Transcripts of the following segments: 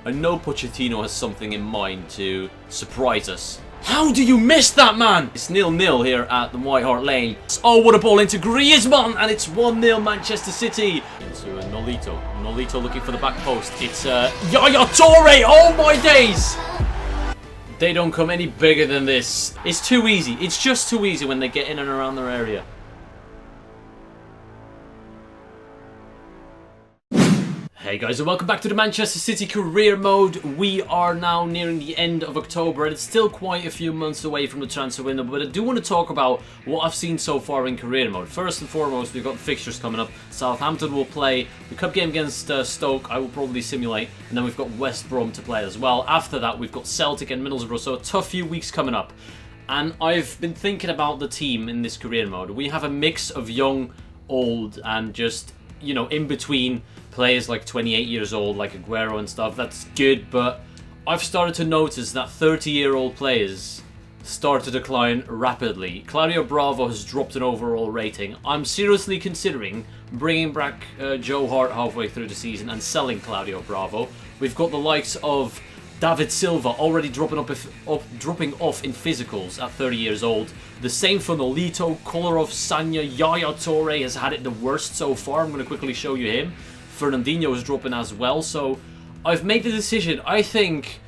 I know Pochettino has something in mind to surprise us. How do you miss that, man? It's 0-0 here at the White Hart Lane. Oh, what a ball into Griezmann, and it's 1-0 Manchester City. Into Nolito. Nolito looking for the back post. It's Yaya Touré. Oh my days! They don't come any bigger than this. It's too easy. It's just too easy when they get in and around their area. Hey guys, and welcome back to the Manchester City career mode. We are now nearing the end of October and it's still quite a few months away from the transfer window, but I do want to talk about what I've seen so far in career mode. First and foremost, we've got the fixtures coming up. Southampton will play the cup game against Stoke. I will probably simulate, and then we've got West Brom to play as well. After that, we've got Celtic and Middlesbrough, so a tough few weeks coming up. And I've been thinking about the team in this career mode. We have a mix of young, old, and just, you know, in between players like 28 years old, like Aguero and stuff. That's good, but I've started to notice that 30-year-old players start to decline rapidly. Claudio Bravo has dropped an overall rating. I'm seriously considering bringing back Joe Hart halfway through the season and selling Claudio Bravo. We've got the likes of David Silva already dropping off in physicals at 30 years old. The same for Nolito, Kolarov, Sanya, Yaya Touré has had it the worst so far. I'm going to quickly show you him. Fernandinho is dropping as well, so I've made the decision. I think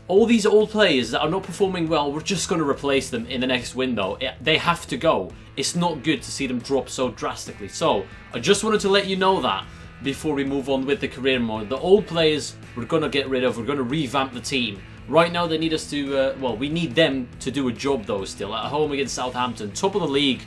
all these old players that are not performing well, we're just going to replace them in the next window. They have to go. It's not good to see them drop so drastically. So I just wanted to let you know that before we move on with the career mode. The old players we're going to get rid of. We're going to revamp the team. Right now they need us to, well, we need them to do a job though still. At home against Southampton, top of the league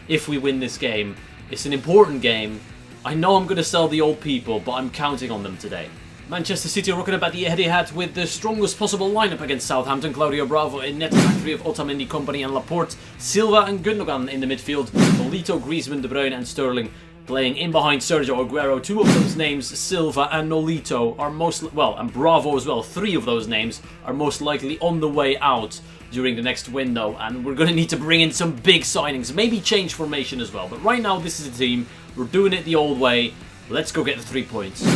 if we win this game. It's an important game. I know I'm going to sell the old people, but I'm counting on them today. Manchester City are rocking about the Etihad with the strongest possible lineup against Southampton. Claudio Bravo in net, factory of Otamendi, Kompany and Laporte. Silva and Gundogan in the midfield. Nolito, Griezmann, De Bruyne and Sterling playing in behind Sergio Aguero. Two of those names, Silva and Nolito, are most, well, and Bravo as well. Three of those names are most likely on the way out during the next window, and we're going to need to bring in some big signings, maybe change formation as well. But right now this is a team. We're doing it the old way. Let's go get the 3 points.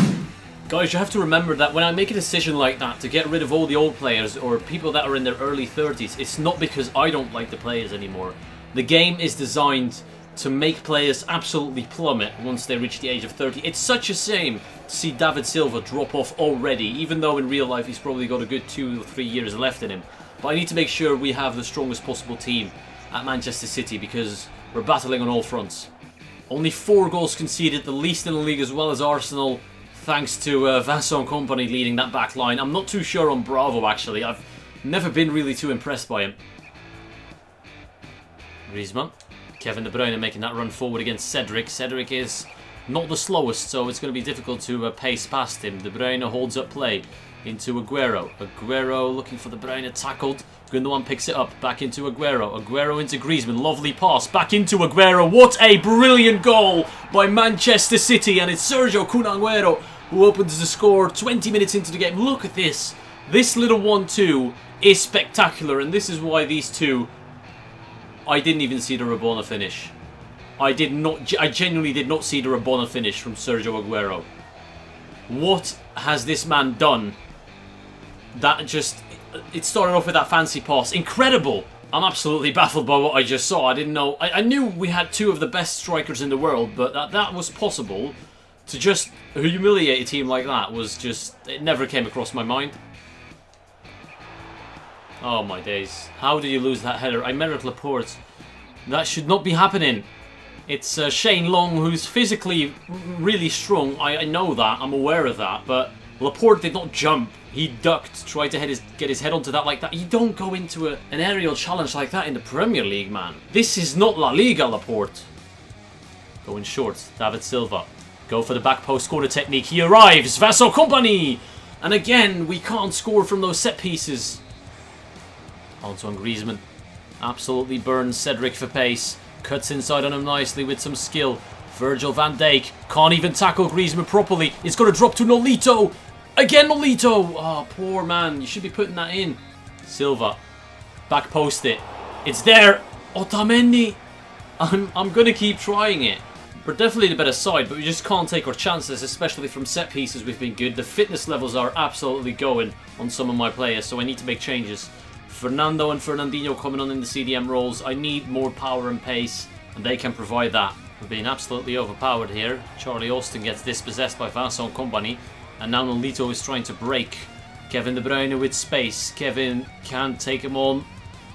Guys, you have to remember that when I make a decision like that to get rid of all the old players or people that are in their early 30s, it's not because I don't like the players anymore. The game is designed to make players absolutely plummet once they reach the age of 30. It's such a shame to see David Silva drop off already, even though in real life he's probably got a good 2 or 3 years left in him. But I need to make sure we have the strongest possible team at Manchester City because we're battling on all fronts. Only 4 goals conceded, the least in the league as well as Arsenal, thanks to Vincent Kompany leading that back line. I'm not too sure on Bravo actually. I've never been really too impressed by him. Griezmann. Kevin De Bruyne making that run forward against Cedric. Cedric is not the slowest, so it's going to be difficult to pace past him. De Bruyne holds up play into Aguero. Aguero looking for De Bruyne, tackled. Gundogan picks it up, back into Aguero. Aguero into Griezmann, lovely pass, back into Aguero. What a brilliant goal by Manchester City, and it's Sergio Aguero who opens the score 20 minutes into the game. Look at this. This little 1-2 is spectacular, and this is why these two, I didn't even see the Rabona finish. I genuinely did not see the Rabona finish from Sergio Aguero. What has this man done? That just, it started off with that fancy pass. Incredible! I'm absolutely baffled by what I just saw. I didn't know. I knew we had 2 of the best strikers in the world, but that was possible. To just humiliate a team like that was just, it never came across my mind. Oh my days. How did you lose that header? Aymeric Laporte. That should not be happening. It's Shane Long, who's physically really strong. I know that. I'm aware of that. But Laporte did not jump. He ducked, tried to get his head onto that like that. You don't go into an aerial challenge like that in the Premier League, man. This is not La Liga, Laporte. Going short. David Silva. Go for the back post corner technique. He arrives. Vincent Kompany. And again, we can't score from those set pieces. Antoine Griezmann absolutely burns Cedric for pace. Cuts inside on him nicely with some skill. Virgil van Dijk can't even tackle Griezmann properly. It's going to drop to Nolito. Again Nolito. Oh, poor man. You should be putting that in. Silva. Back post it. It's there. Otamendi. I'm going to keep trying it. We're definitely the better side, but we just can't take our chances, especially from set pieces. We've been good. The fitness levels are absolutely going on some of my players, so I need to make changes. Fernando and Fernandinho coming on in the CDM roles. I need more power and pace, and they can provide that. We're being absolutely overpowered here. Charlie Austin gets dispossessed by Vincent Kompany, and now Nolito is trying to break. Kevin De Bruyne with space. Kevin can't take him on.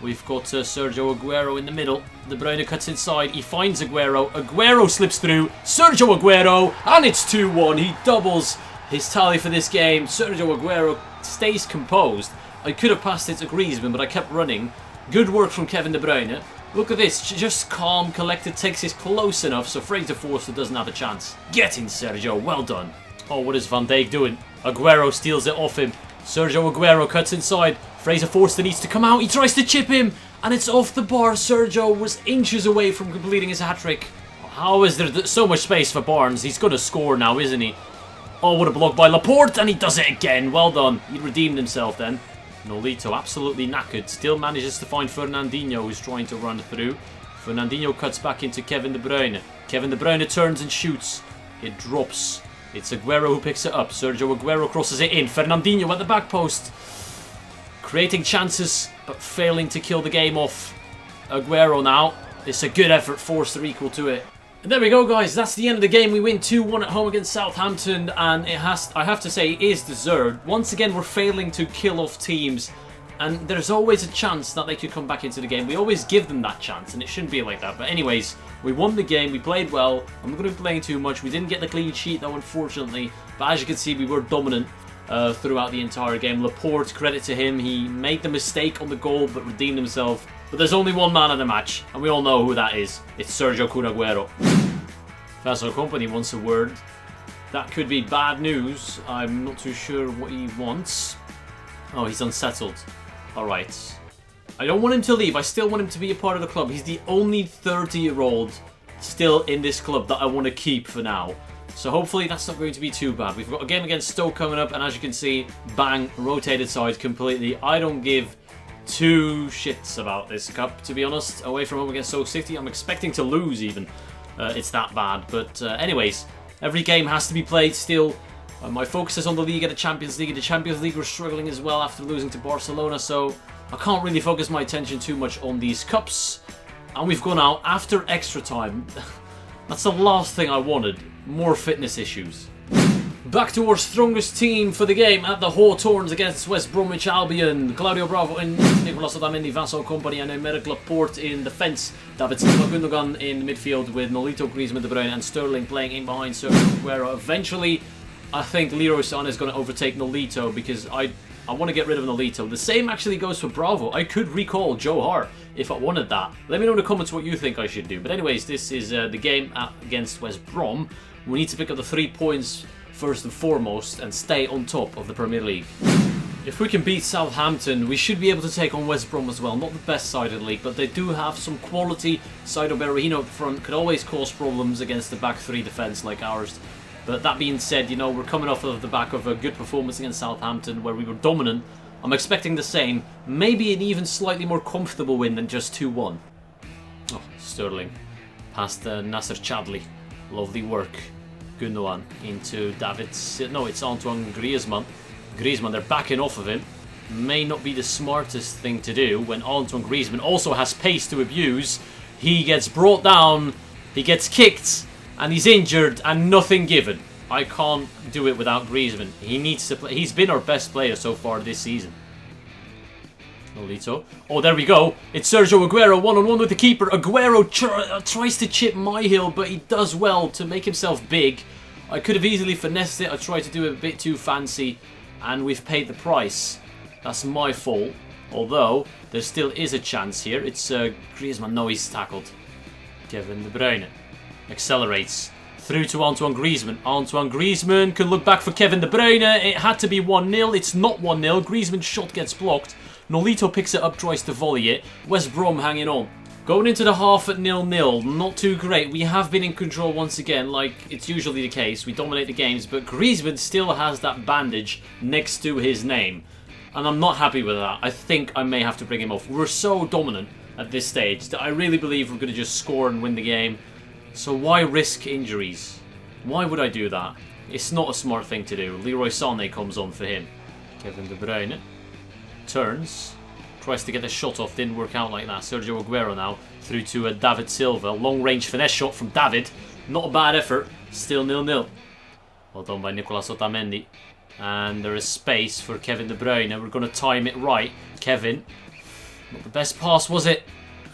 We've got Sergio Aguero in the middle. De Bruyne cuts inside. He finds Aguero. Aguero slips through. Sergio Aguero, and it's 2-1. He doubles his tally for this game. Sergio Aguero stays composed. I could have passed it to Griezmann, but I kept running. Good work from Kevin De Bruyne. Look at this, just calm, collected, takes it close enough so Fraser Forster doesn't have a chance. Get in, Sergio, well done. Oh, what is Van Dijk doing? Aguero steals it off him. Sergio Aguero cuts inside. Fraser Forster needs to come out. He tries to chip him, and it's off the bar. Sergio was inches away from completing his hat-trick. How is there so much space for Barnes? He's going to score now, isn't he? Oh, what a block by Laporte, and he does it again. Well done. He redeemed himself then. Nolito, absolutely knackered, still manages to find Fernandinho, who's trying to run through. Fernandinho cuts back into Kevin De Bruyne. Kevin De Bruyne turns and shoots. It drops. It's Aguero who picks it up. Sergio Aguero crosses it in. Fernandinho at the back post. Creating chances, but failing to kill the game off. Aguero now. It's a good effort, Forster equal to it. And there we go, guys. That's the end of the game. We win 2-1 at home against Southampton, and I have to say, it is deserved. Once again, we're failing to kill off teams, and there's always a chance that they could come back into the game. We always give them that chance, and it shouldn't be like that. But anyways, we won the game. We played well. I'm not going to be playing too much. We didn't get the clean sheet, though, unfortunately. But as you can see, we were dominant throughout the entire game. Laporte, credit to him. He made the mistake on the goal, but redeemed himself. But there's only one man of the match, and we all know who that is. It's Sergio Aguero. Vincent Kompany wants a word. That could be bad news. I'm not too sure what he wants. Oh, he's unsettled. Alright. I don't want him to leave. I still want him to be a part of the club. He's the only 30-year-old still in this club that I want to keep for now. So hopefully that's not going to be too bad. We've got a game against Stoke coming up, and as you can see, bang, rotated side completely. I don't give two shits about this cup, to be honest. Away from home against Stoke City, I'm expecting to lose even. It's that bad. But anyways, every game has to be played still. My focus is on the league and the Champions League. The Champions League we're struggling as well after losing to Barcelona, so I can't really focus my attention too much on these cups. And we've gone out after extra time. That's the last thing I wanted. More fitness issues. Back to our strongest team for the game at the Hawthorns against West Bromwich Albion. Claudio Bravo in Nicolas Otamendi, Vincent Kompany and Aymeric Laporte in defence. David Silva Gundogan in midfield with Nolito, Griezmann, De Bruyne and Sterling playing in behind Sergio Aguero. Eventually, I think Leroy Sané is going to overtake Nolito because I want to get rid of Nolito. The same actually goes for Bravo. I could recall Joe Hart if I wanted that. Let me know in the comments what you think I should do. But anyways, this is the game against West Brom. We need to pick up the 3 points first and foremost and stay on top of the Premier League. If we can beat Southampton, we should be able to take on West Brom as well. Not the best side of the league, but they do have some quality. Saido Berahino up front could always cause problems against the back three defence like ours. But that being said, you know, we're coming off of the back of a good performance against Southampton where we were dominant. I'm expecting the same, maybe an even slightly more comfortable win than just 2-1. Oh, Sterling. Past Nasser Chadli. Lovely work. Gundogan into David... No, it's Antoine Griezmann. Griezmann, they're backing off of him. May not be the smartest thing to do when Antoine Griezmann also has pace to abuse. He gets brought down, he gets kicked, and he's injured, and nothing given. I can't do it without Griezmann. He needs to play. He's been our best player so far this season. Nolito. Oh, there we go. It's Sergio Aguero, one-on-one with the keeper. Aguero tries to chip Myhill, but he does well to make himself big. I could have easily finessed it. I tried to do it a bit too fancy, and we've paid the price. That's my fault. Although, there still is a chance here. It's Griezmann. No, he's tackled. Kevin De Bruyne accelerates through to Antoine Griezmann. Antoine Griezmann can look back for Kevin De Bruyne. It had to be 1-0. It's not 1-0. Griezmann's shot gets blocked. Nolito picks it up, tries to volley it. West Brom hanging on. Going into the half at 0-0, not too great. We have been in control once again, like it's usually the case. We dominate the games, but Griezmann still has that bandage next to his name. And I'm not happy with that. I think I may have to bring him off. We're so dominant at this stage that I really believe we're going to just score and win the game. So why risk injuries? Why would I do that? It's not a smart thing to do. Leroy Sané comes on for him. Kevin De Bruyne turns. Tries to get the shot off. Didn't work out like that. Sergio Aguero now through to David Silva. Long range finesse shot from David. Not a bad effort. Still 0-0. Well done by Nicolas Otamendi. And there is space for Kevin De Bruyne. We're going to time it right. Kevin. Not the best pass, was it?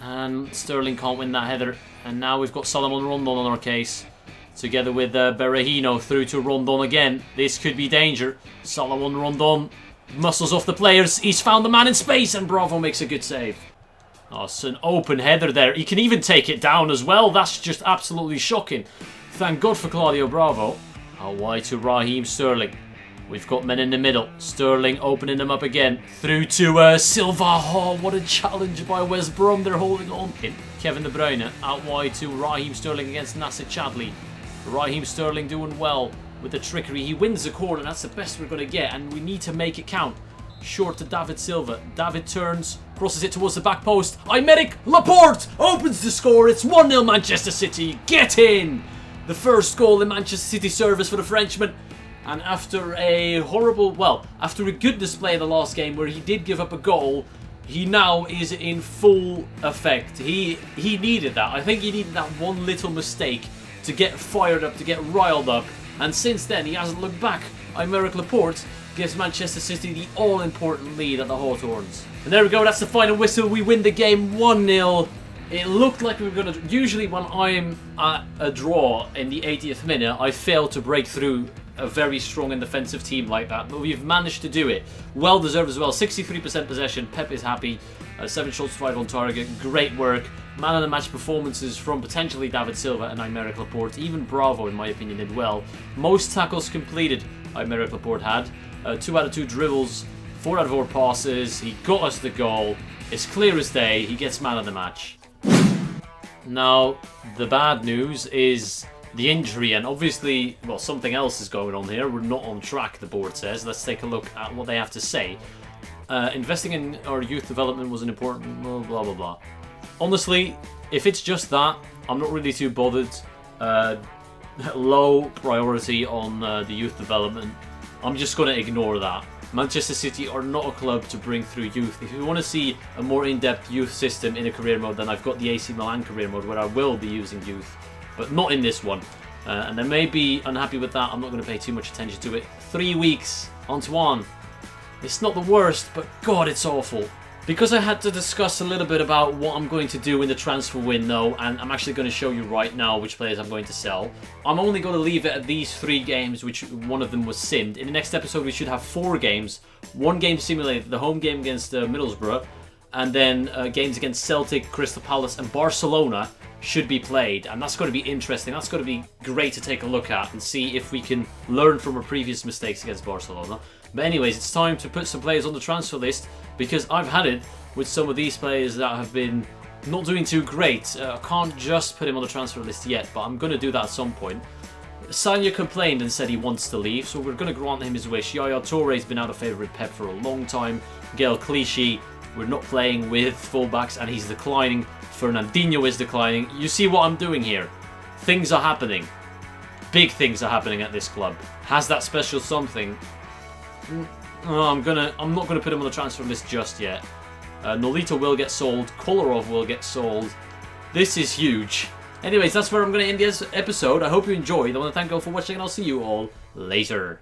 And Sterling can't win that header. And now we've got Salomon Rondon on our case. Together with Berahino through to Rondon again. This could be danger. Salomon Rondon muscles off the players. He's found the man in space. And Bravo makes a good save. Oh, it's an open header there. He can even take it down as well. That's just absolutely shocking. Thank God for Claudio Bravo. Out wide to Raheem Sterling. We've got men in the middle. Sterling opening them up again. Through to Silva. Oh, what a challenge by West Brom. They're holding on. Kevin De Bruyne out wide to Raheem Sterling against Nasser Chadli. Raheem Sterling doing well with the trickery. He wins the corner. That's the best we're going to get. And we need to make it count. Short to David Silva. David turns. Crosses it towards the back post. Aymeric Laporte opens the score. It's 1-0 Manchester City. Get in! The first goal in Manchester City service for the Frenchman. And after a horrible, well, after a good display in the last game where he did give up a goal, he now is in full effect. He needed that. I think he needed that one little mistake to get fired up, to get riled up. And since then, he hasn't looked back. Aymeric Laporte gives Manchester City the all-important lead at the Hawthorns. And there we go, that's the final whistle. We win the game 1-0. It looked like we were going to... Usually when I'm at a draw in the 80th minute, I fail to break through a very strong and defensive team like that. But we've managed to do it. Well deserved as well. 63% possession. Pep is happy. 7 shots, 5 on target. Great work. Man of the match performances from potentially David Silva and Aymeric Laporte. Even Bravo, in my opinion, did well. Most tackles completed Aymeric Laporte had. 2 out of 2 dribbles. 4 out of 4 passes. He got us the goal. It's clear as day. He gets man of the match. Now, the bad news is the injury, and obviously, well, something else is going on here. We're not on track, the board says. Let's take a look at what they have to say. Investing in our youth development was an important... blah, blah, blah. Honestly, if it's just that, I'm not really too bothered. Low priority on the youth development. I'm just going to ignore that. Manchester City are not a club to bring through youth. If you want to see a more in-depth youth system in a career mode, then I've got the AC Milan career mode where I will be using youth, but not in this one. And they may be unhappy with that. I'm not going to pay too much attention to it. 3 weeks, Antoine. It's not the worst, but God, it's awful. Because I had to discuss a little bit about what I'm going to do in the transfer window, and I'm actually going to show you right now which players I'm going to sell. I'm only going to leave it at these 3 games, which one of them was simmed. In the next episode, we should have 4 games. 1 game simulated, the home game against Middlesbrough, and then games against Celtic, Crystal Palace, and Barcelona should be played. And that's going to be interesting. That's going to be great to take a look at and see if we can learn from our previous mistakes against Barcelona. But anyways, it's time to put some players on the transfer list, because I've had it with some of these players that have been not doing too great. I can't just put him on the transfer list yet, but I'm going to do that at some point. Sanya complained and said he wants to leave, so we're going to grant him his wish. Yaya Touré's been out of favour with Pep for a long time. Gael Clichy, we're not playing with fullbacks and he's declining. Fernandinho is declining. You see what I'm doing here? Things are happening. Big things are happening at this club. Has that special something? I'm not gonna put him on the transfer list just yet. Nolito will get sold. Kolarov will get sold. This is huge. Anyways, that's where I'm gonna end this episode. I hope you enjoyed. I want to thank you all for watching, and I'll see you all later.